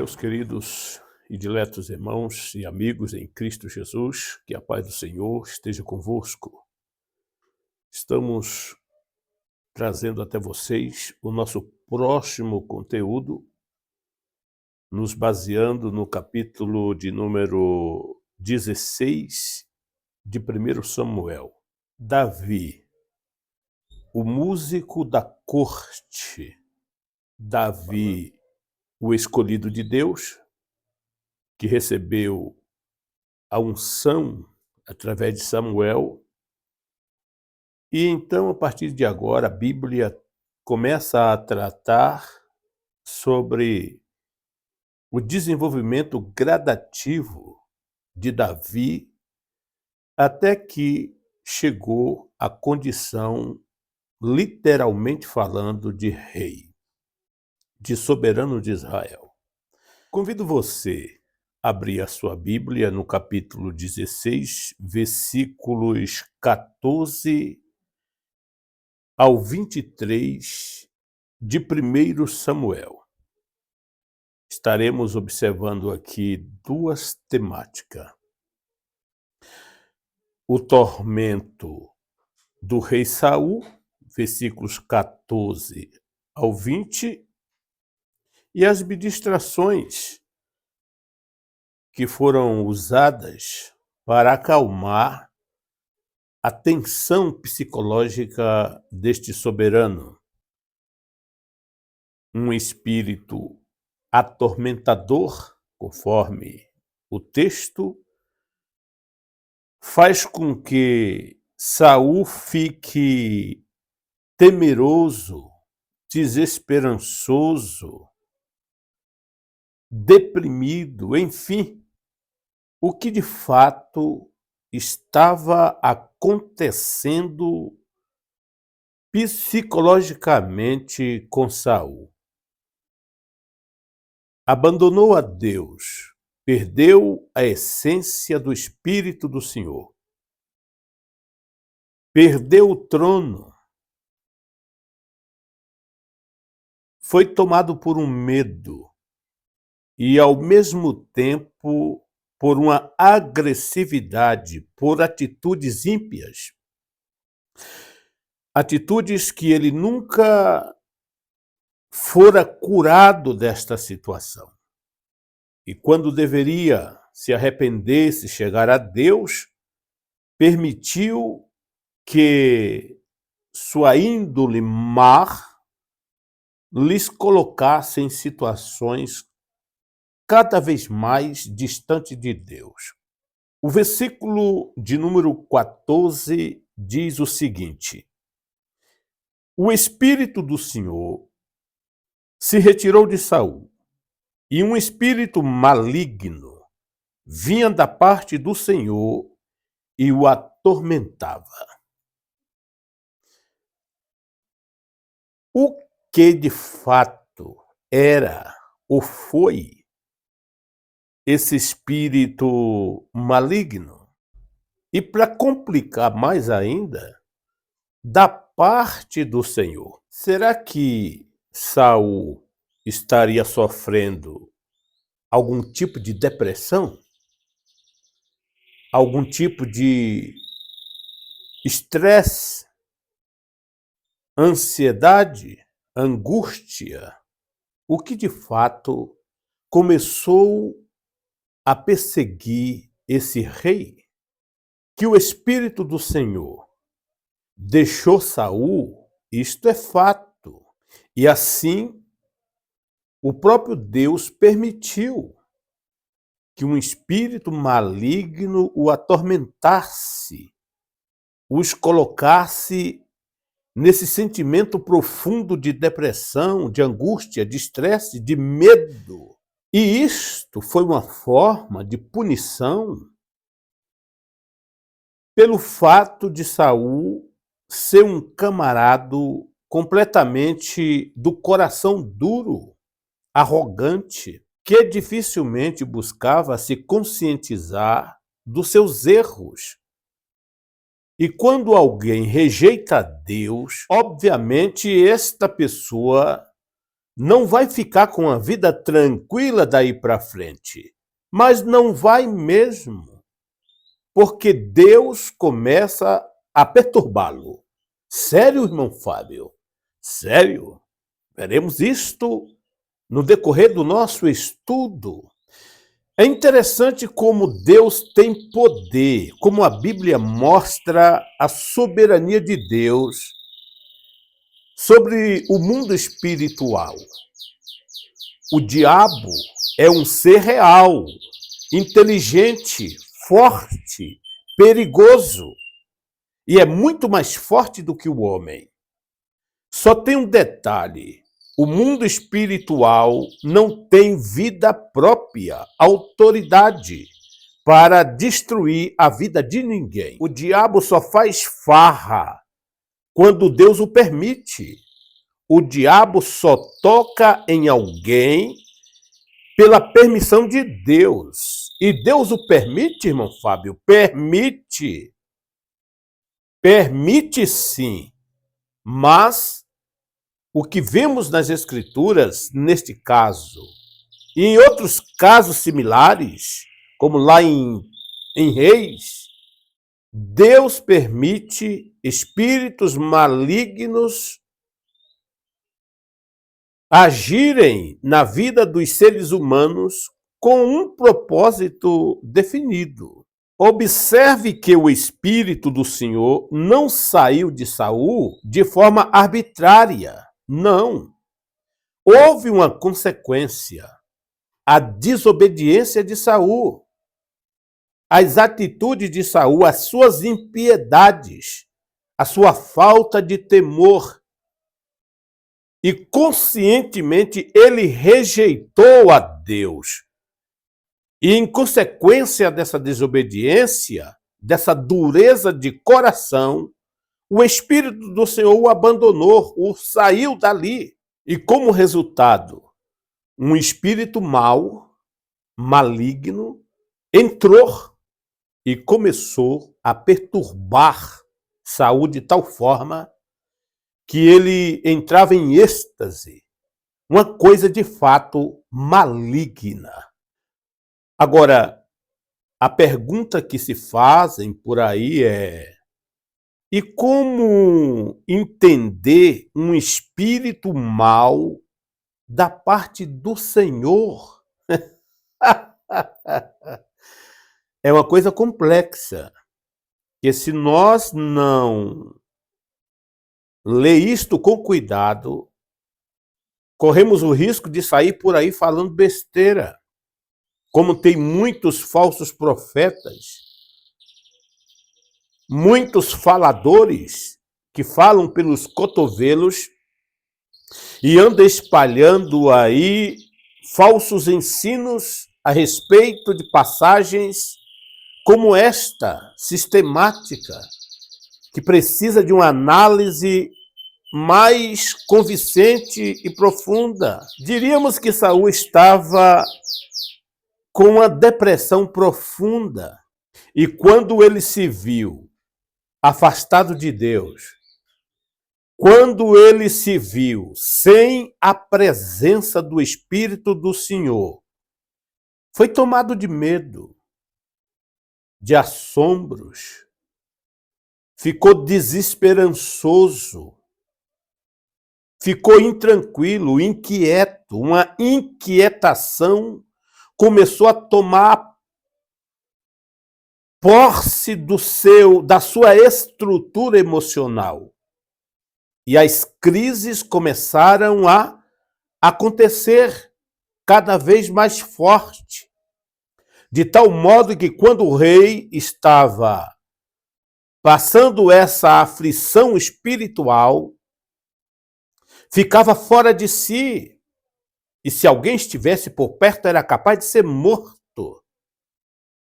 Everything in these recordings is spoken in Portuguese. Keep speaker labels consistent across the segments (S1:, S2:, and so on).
S1: Meus queridos e diletos irmãos e amigos em Cristo Jesus, que a paz do Senhor esteja convosco. Estamos trazendo até vocês o nosso próximo conteúdo, nos baseando no capítulo de número 16 de 1 Samuel. Davi, o músico da corte. Davi, o escolhido de Deus, que recebeu a unção através de Samuel. E então, a partir de agora, a Bíblia começa a tratar sobre o desenvolvimento gradativo de Davi até que chegou à condição, literalmente falando, de rei, de soberano de Israel. Convido você a abrir a sua Bíblia no capítulo 16, versículos 14 ao 23 de 1 Samuel. Estaremos observando aqui duas temáticas. O tormento do rei Saul, versículos 14 ao 20, e as ministrações que foram usadas para acalmar a tensão psicológica deste soberano. Um espírito atormentador, conforme o texto, faz com que Saul fique temeroso, desesperançoso, deprimido, enfim, o que de fato estava acontecendo psicologicamente com Saul. Abandonou a Deus, perdeu a essência do Espírito do Senhor, perdeu o trono, foi tomado por um medo e, ao mesmo tempo, por uma agressividade, por atitudes ímpias, atitudes que ele nunca fora curado desta situação. E quando deveria se arrepender, se chegar a Deus, permitiu que sua índole má lhes colocasse em situações cada vez mais distantes de Deus. O versículo de número 14 diz o seguinte: o Espírito do Senhor se retirou de Saul, e um espírito maligno vinha da parte do Senhor e o atormentava. O que de fato era ou foi esse espírito maligno? E para complicar mais ainda, da parte do Senhor. Será que Saul estaria sofrendo algum tipo de depressão? Algum tipo de estresse? Ansiedade? Angústia? O que de fato começou a perseguir esse rei? Que o Espírito do Senhor deixou Saul, isto é fato. E assim, o próprio Deus permitiu que um espírito maligno o atormentasse, os colocasse nesse sentimento profundo de depressão, de angústia, de estresse, de medo. E isto foi uma forma de punição pelo fato de Saul ser um camarado completamente do coração duro, arrogante, que dificilmente buscava se conscientizar dos seus erros. E quando alguém rejeita Deus, obviamente esta pessoa não vai ficar com a vida tranquila daí para frente, mas não vai mesmo, porque Deus começa a perturbá-lo. Sério, irmão Fábio? Sério? Veremos isto no decorrer do nosso estudo. É interessante como Deus tem poder, como a Bíblia mostra a soberania de Deus sobre o mundo espiritual. O diabo é um ser real, inteligente, forte, perigoso, e é muito mais forte do que o homem. Só tem um detalhe: o mundo espiritual não tem vida própria, autoridade para destruir a vida de ninguém. O diabo só faz farra quando Deus o permite. O diabo só toca em alguém pela permissão de Deus. E Deus o permite, irmão Fábio? Permite. Permite sim. Mas o que vemos nas Escrituras, neste caso, e em outros casos similares, como lá em Reis, Deus permite espíritos malignos agirem na vida dos seres humanos com um propósito definido. Observe que o Espírito do Senhor não saiu de Saul de forma arbitrária. Não. Houve uma consequência. A desobediência de Saul, as atitudes de Saul, as suas impiedades, a sua falta de temor. E conscientemente ele rejeitou a Deus. E em consequência dessa desobediência, dessa dureza de coração, o Espírito do Senhor o abandonou, o saiu dali. E como resultado, um espírito mau, maligno, entrou e começou a perturbar Saul de tal forma que ele entrava em êxtase, uma coisa de fato maligna. Agora, a pergunta que se fazem por aí é: e como entender um espírito mau da parte do Senhor? É uma coisa complexa, que se nós não ler isto com cuidado, corremos o risco de sair por aí falando besteira. Como tem muitos falsos profetas, muitos faladores que falam pelos cotovelos e andam espalhando aí falsos ensinos a respeito de passagens como esta, sistemática, que precisa de uma análise mais convincente e profunda. Diríamos que Saul estava com uma depressão profunda. E quando ele se viu afastado de Deus, quando ele se viu sem a presença do Espírito do Senhor, foi tomado de medo, de assombros, ficou desesperançoso, ficou intranquilo, inquieto, uma inquietação começou a tomar posse da sua estrutura emocional. E as crises começaram a acontecer cada vez mais forte, de tal modo que quando o rei estava passando essa aflição espiritual, ficava fora de si. E se alguém estivesse por perto, era capaz de ser morto.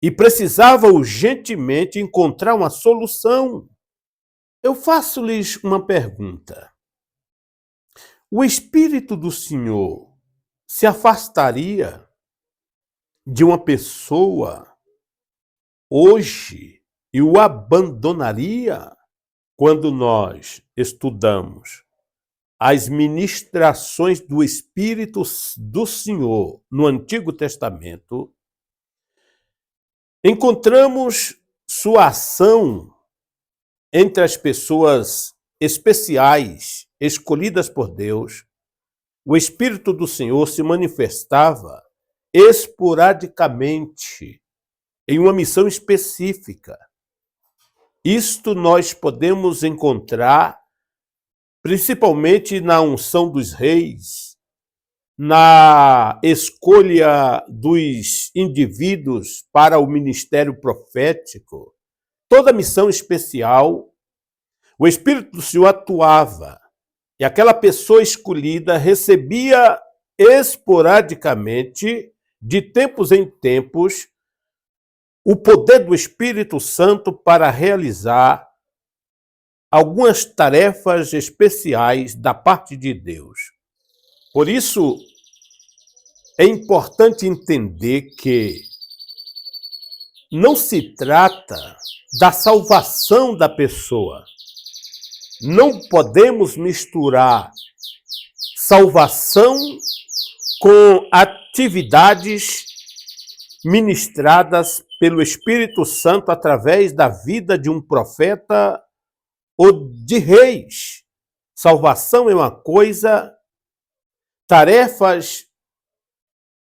S1: E precisava urgentemente encontrar uma solução. Eu faço-lhes uma pergunta. O Espírito do Senhor se afastaria de uma pessoa hoje e o abandonaria? Quando nós estudamos as ministrações do Espírito do Senhor no Antigo Testamento, encontramos sua ação entre as pessoas especiais, escolhidas por Deus. O Espírito do Senhor se manifestava esporadicamente em uma missão específica. Isto nós podemos encontrar principalmente na unção dos reis, na escolha dos indivíduos para o ministério profético. Toda missão especial, o Espírito do Senhor atuava e aquela pessoa escolhida recebia esporadicamente, de tempos em tempos, o poder do Espírito Santo para realizar algumas tarefas especiais da parte de Deus. Por isso, é importante entender que não se trata da salvação da pessoa. Não podemos misturar salvação com atividades ministradas pelo Espírito Santo através da vida de um profeta ou de reis. Salvação é uma coisa, tarefas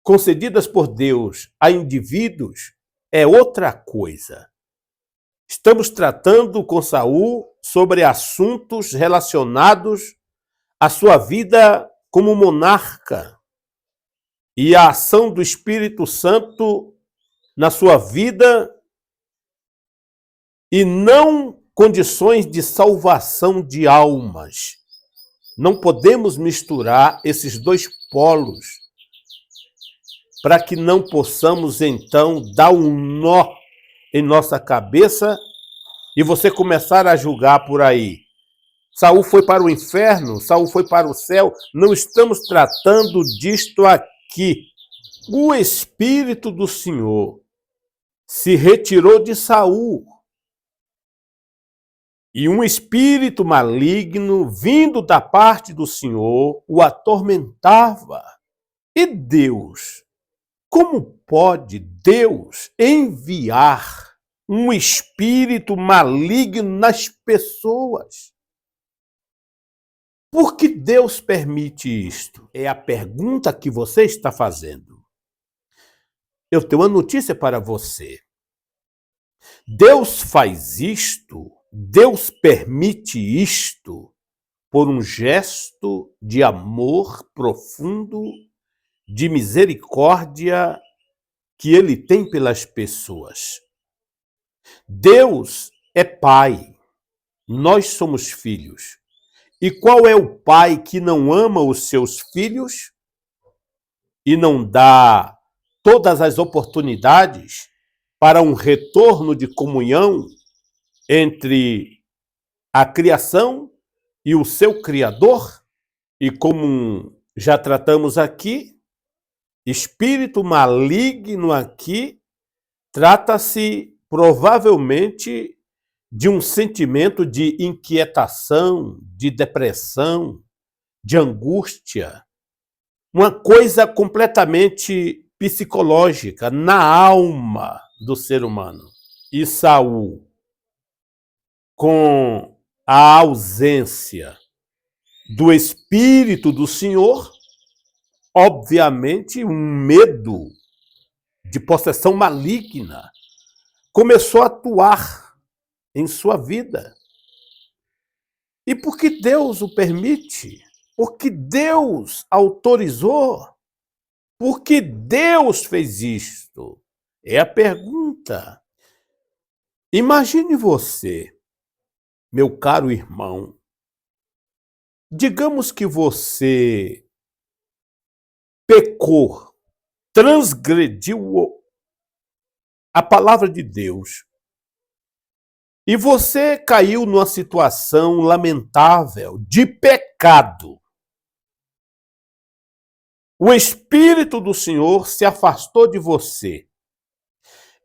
S1: concedidas por Deus a indivíduos é outra coisa. Estamos tratando com Saul sobre assuntos relacionados à sua vida como monarca e a ação do Espírito Santo na sua vida e não condições de salvação de almas. Não podemos misturar esses dois polos para que não possamos, então, dar um nó em nossa cabeça e você começar a julgar por aí. Saul foi para o inferno, Saul foi para o céu. Não estamos tratando disto aqui. O Espírito do Senhor se retirou de Saul. E um espírito maligno, vindo da parte do Senhor, o atormentava. E Deus, como pode Deus enviar um espírito maligno nas pessoas? Por que Deus permite isto? É a pergunta que você está fazendo. Eu tenho uma notícia para você. Deus faz isto, Deus permite isto por um gesto de amor profundo, de misericórdia que Ele tem pelas pessoas. Deus é Pai, nós somos filhos. E qual é o pai que não ama os seus filhos e não dá todas as oportunidades para um retorno de comunhão entre a criação e o seu Criador? E como já tratamos aqui, espírito maligno aqui trata-se provavelmente de um sentimento de inquietação, de depressão, de angústia, uma coisa completamente psicológica, na alma do ser humano. E Saul, com a ausência do Espírito do Senhor, obviamente um medo de possessão maligna começou a atuar em sua vida. E por que Deus o permite? Por que Deus autorizou? Por que Deus fez isto? É a pergunta. Imagine você, meu caro irmão, digamos que você pecou, transgrediu a palavra de Deus, e você caiu numa situação lamentável de pecado. O Espírito do Senhor se afastou de você.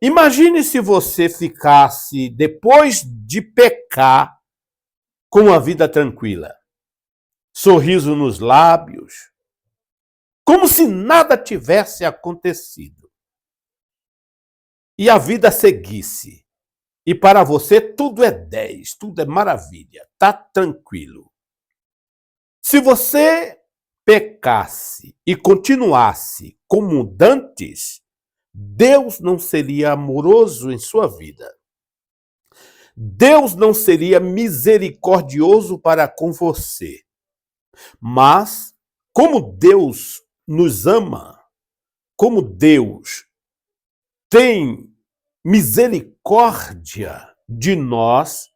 S1: Imagine se você ficasse, depois de pecar, com uma vida tranquila. sorriso nos lábios, como se nada tivesse acontecido. E a vida seguisse. E para você tudo é 10, tudo é maravilha, tá tranquilo. Se você pecasse e continuasse como dantes, Deus não seria amoroso em sua vida. Deus não seria misericordioso para com você. Mas, como Deus nos ama, como Deus tem misericórdia de nós,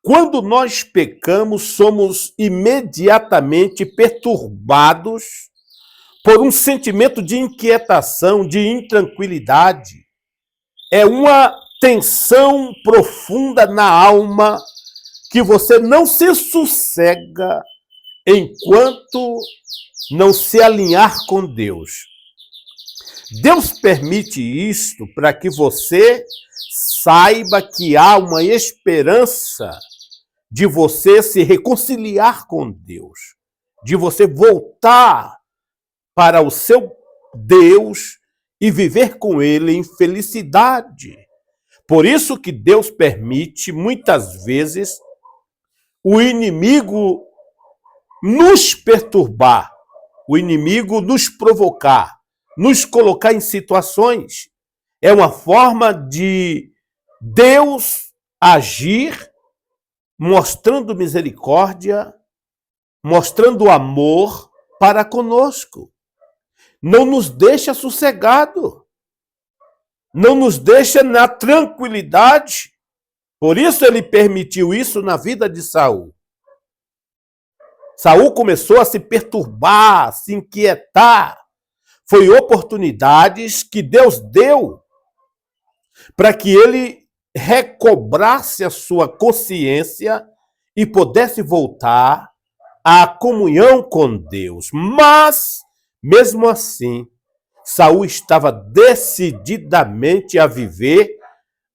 S1: quando nós pecamos, somos imediatamente perturbados por um sentimento de inquietação, de intranquilidade. É uma tensão profunda na alma que você não se sossega enquanto não se alinhar com Deus. Deus permite isto para que você saiba que há uma esperança de você se reconciliar com Deus, de você voltar para o seu Deus e viver com Ele em felicidade. Por isso que Deus permite, muitas vezes, o inimigo nos perturbar, o inimigo nos provocar, nos colocar em situações. É uma forma de Deus agir, mostrando misericórdia, mostrando amor para conosco. Não nos deixa sossegado, não nos deixa na tranquilidade. Por isso ele permitiu isso na vida de Saul. Saul começou a se perturbar, a se inquietar. Foi oportunidades que Deus deu para que ele recobrasse a sua consciência e pudesse voltar à comunhão com Deus. Mas, mesmo assim, Saul estava decididamente a viver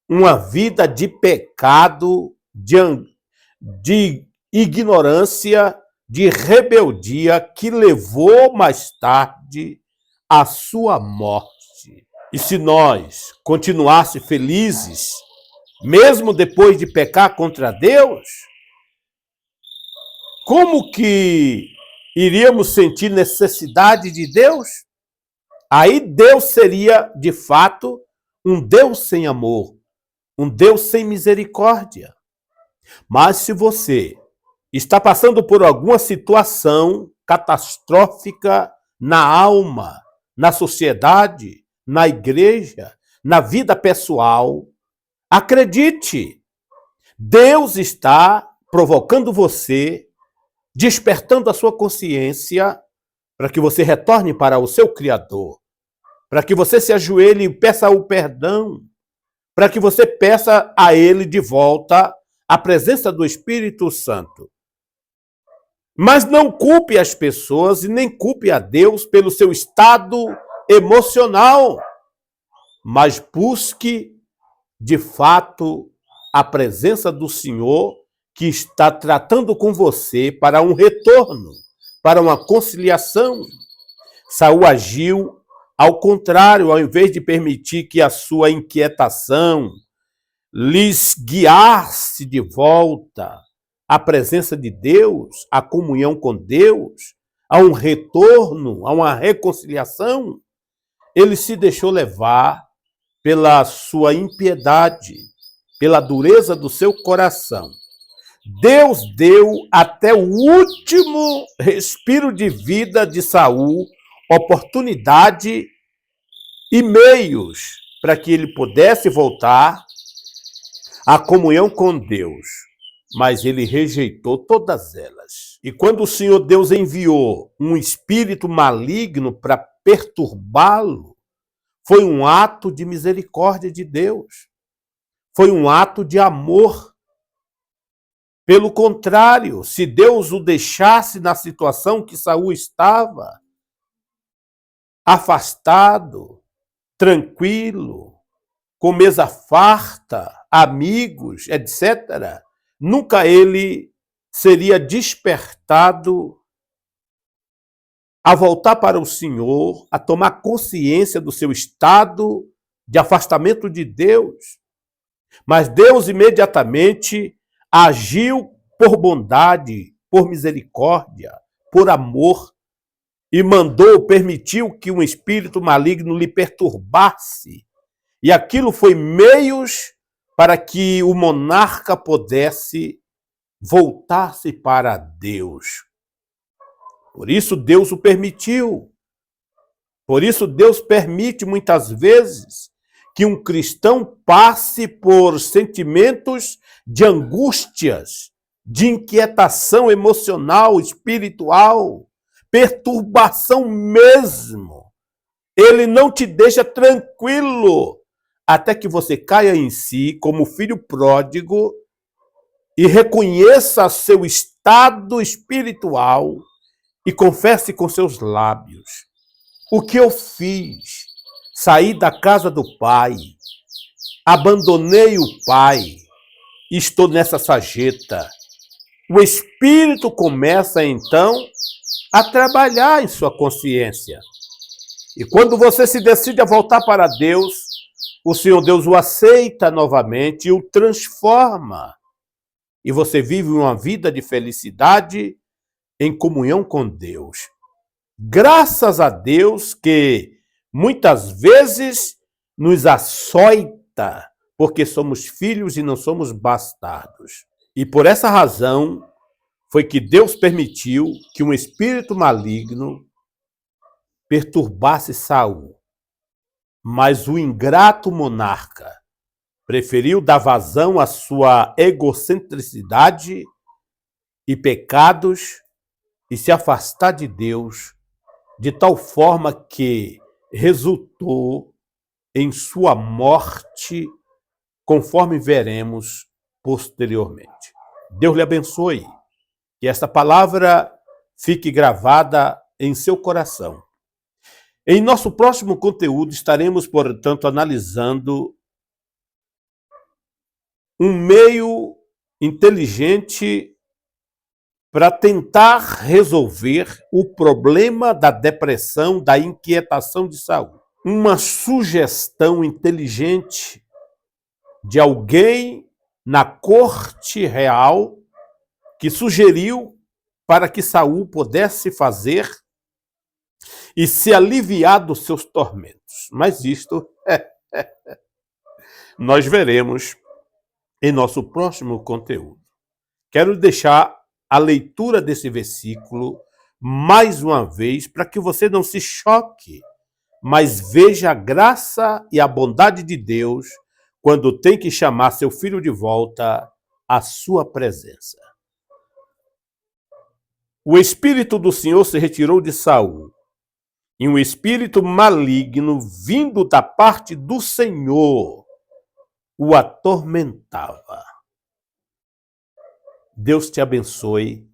S1: uma vida de pecado, de ignorância, de rebeldia, que levou mais tarde à sua morte. E se nós continuássemos felizes, mesmo depois de pecar contra Deus, como que iríamos sentir necessidade de Deus? Aí Deus seria, de fato, um Deus sem amor, um Deus sem misericórdia. Mas se você está passando por alguma situação catastrófica na alma, na sociedade, na igreja, na vida pessoal, acredite, Deus está provocando você, despertando a sua consciência para que você retorne para o seu Criador, para que você se ajoelhe e peça o perdão, para que você peça a Ele de volta a presença do Espírito Santo. Mas não culpe as pessoas e nem culpe a Deus pelo seu estado emocional, mas busque, de fato, a presença do Senhor que está tratando com você para um retorno, para uma conciliação. Saul agiu ao contrário, ao invés de permitir que a sua inquietação lhes guiasse de volta à presença de Deus, à comunhão com Deus, a um retorno, a uma reconciliação, ele se deixou levar pela sua impiedade, pela dureza do seu coração. Deus deu até o último respiro de vida de Saul oportunidade e meios para que ele pudesse voltar à comunhão com Deus, mas ele rejeitou todas elas. E quando o Senhor Deus enviou um espírito maligno para perturbá-lo, foi um ato de misericórdia de Deus, foi um ato de amor. Pelo contrário, se Deus o deixasse na situação que Saul estava, afastado, tranquilo, com mesa farta, amigos, etc., nunca ele seria despertado a voltar para o Senhor, a tomar consciência do seu estado de afastamento de Deus. Mas Deus imediatamente agiu por bondade, por misericórdia, por amor, e permitiu que um espírito maligno lhe perturbasse. E aquilo foi meios para que o monarca pudesse voltar-se para Deus. Por isso Deus o permitiu. Por isso Deus permite muitas vezes que um cristão passe por sentimentos de angústias, de inquietação emocional, espiritual, perturbação mesmo. Ele não te deixa tranquilo até que você caia em si como filho pródigo e reconheça seu estado espiritual e confesse com seus lábios: o que eu fiz? Saí da casa do Pai, abandonei o Pai, estou nessa sarjeta. O Espírito começa então a trabalhar em sua consciência. E quando você se decide a voltar para Deus, o Senhor Deus o aceita novamente e o transforma. E você vive uma vida de felicidade em comunhão com Deus. Graças a Deus que muitas vezes nos açoita, porque somos filhos e não somos bastardos. E por essa razão foi que Deus permitiu que um espírito maligno perturbasse Saul. Mas o ingrato monarca preferiu dar vazão à sua egocentricidade e pecados e se afastar de Deus, de tal forma que resultou em sua morte, conforme veremos posteriormente. Deus lhe abençoe, que esta palavra fique gravada em seu coração. Em nosso próximo conteúdo estaremos, portanto, analisando um meio inteligente para tentar resolver o problema da depressão, da inquietação de Saul. Uma sugestão inteligente de alguém na corte real que sugeriu para que Saul pudesse fazer e se aliviar dos seus tormentos. Mas isto nós veremos em nosso próximo conteúdo. Quero deixar a leitura desse versículo mais uma vez para que você não se choque, mas veja a graça e a bondade de Deus quando tem que chamar seu filho de volta à sua presença. O Espírito do Senhor se retirou de Saul, e um espírito maligno vindo da parte do Senhor o atormentava. Deus te abençoe,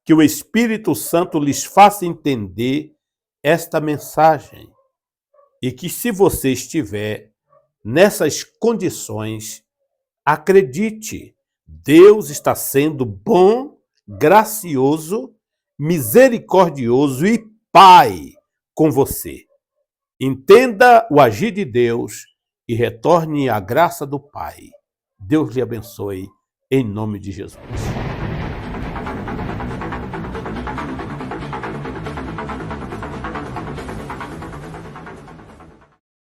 S1: que o Espírito Santo lhes faça entender esta mensagem e que, se você estiver nessas condições, acredite, Deus está sendo bom, gracioso, misericordioso e Pai com você. Entenda o agir de Deus e retorne à graça do Pai. Deus lhe abençoe, em nome de Jesus.